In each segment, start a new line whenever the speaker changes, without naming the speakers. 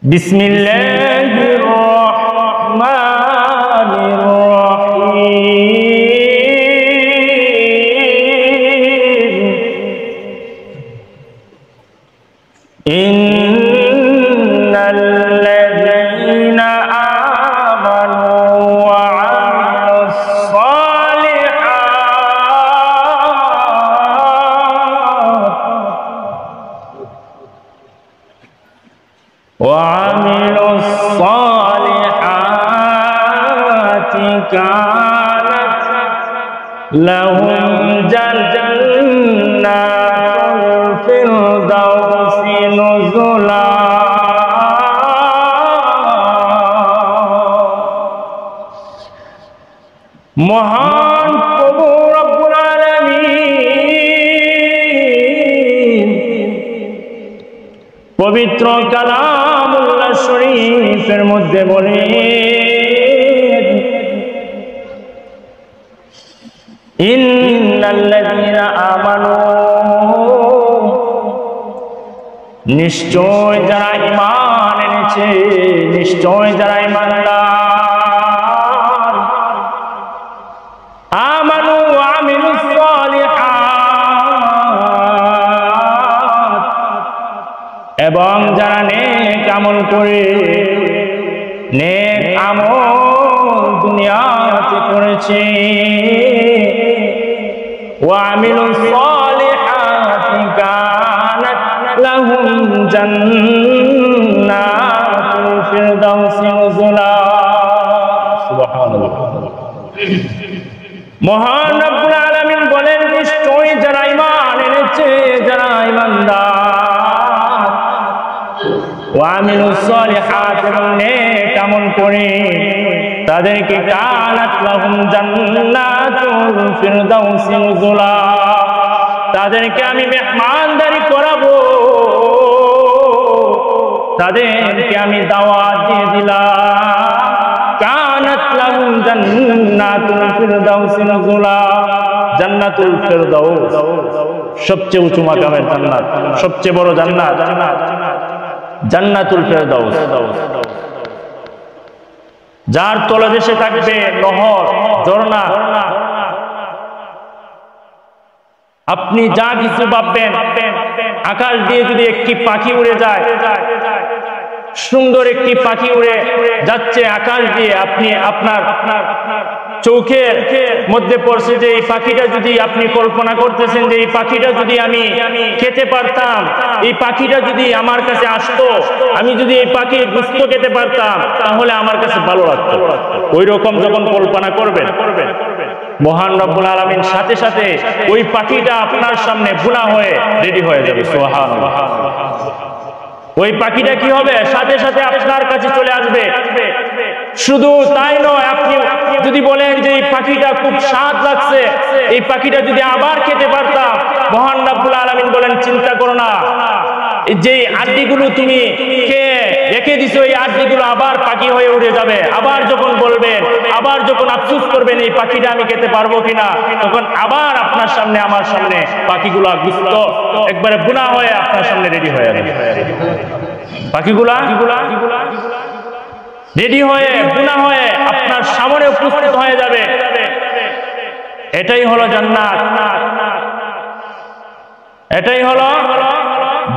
বিসমিল্লাহির রহমানির রহিম ইন্নাল্লাযীনা আমানু ওয়া আমিলুস সালিহাতি কানাত লাহুম জান্নাতুল ফিরদাউসি নুজুলা। মহান প্রভু রব্বুল আলামিন পবিত্র কালামুল্লাহ শরীফের মধ্যে বলেন, ইন্নাল্লাযীনা আমানু, নিশ্চয় যারা ঈমান এনেছে, নিশ্চয় যারা ঈমানদার, আমানু ওয়া আমিলুস সালিহাত, এবং যারা নেক আমল করে, নেক আমল দুনিয়াতে করেছে, ওয়া আমিলুস সালিহাতি কানাত লাহুম জান্নাতুল ফিরদাউসি নুজুলা। সুবহানাল্লাহ। মহান রব্বুল আলামিন বলেন, নিশ্চয় যারা ঈমান এনেছে, যারা ঈমানদার, ওয়া আমিলুস সালিহাত, এবং নেক আমল করে, তাদেরকে কানাত লাহুম জান্নাতুল ফিরদাউসি নুজুলা, তাদেরকে আমি মেহমানদারি করাবো, তাদেরকে আমি দাওয়াত দিয়ে দিলাম। কানাত লাহুম জান্নাতুল ফিরদাউসি নুজুলা, জান্নাতুল ফিরদাউস সবচেয়ে উঁচু মাকামের জান্নাত, সবচেয়ে বড় জান্নাত, জান্নাতুল ফিরদাউস, যার তলদেশে থাকবে নহর, ঝর্ণা। আপনি যা কিছু ভাববেন, আকাশ দিয়ে যদি একটি পাখি উড়ে যায়, সুন্দর একটি পাখি উড়ে যাচ্ছে আকাশ দিয়ে, আপনি আপনার চোখের মধ্যে পড়ছে যে এই পাখিটা যদি আপনি কল্পনা করতেছেন যে এই পাখিটা যদি আমি খেতে পারতাম, এই পাখিটা যদি আমার কাছে আসতো, আমি যদি এই পাখির গোশত খেতে পারতাম, তাহলে আমার কাছে ভালো লাগতো। ওই রকম যখন কল্পনা করবেন, মহান রব্বুল আলামিন সাথে সাথে ওই পাখিটা আপনার সামনে বুনা হয়ে রেডি হয়ে যাবে। সুবহানাল্লাহ। ওই পাখিটা কি হবে? সাথে সাথে আপনার কাছে চলে আসবে। শুধু তাই নয়, আপনি যদি বলেন যে এই পাখিটা খুব স্বাদ লাগছে, এই পাখিটা যদি আবার খেতে পারতাম, মহান রব্বুল আলামিন বলেন, চিন্তা করো না, যে আড্ডিগুলো তুমি খেয়ে রেখে দিছো, এই আড্ডিগুলো আবার পাখি হয়ে উড়ে যাবে। আবার যখন বলবেন, আবার যখন আফসোস করবেন এই পাখিটা আমি খেতে পারবো কিনা, তখন আবার আপনার সামনে, আমার সামনে পাখিগুলো গুস্ত একবারে বুনা হয়ে আপনার সামনে রেডি হয়ে যাবে। পাখিগুলা রেডি হয়ে বুনা হয়ে আপনার সামনে উপস্থিত হয়ে যাবে। এটাই হলো জান্নাত, এটাই হলো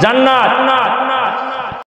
জান্নাত।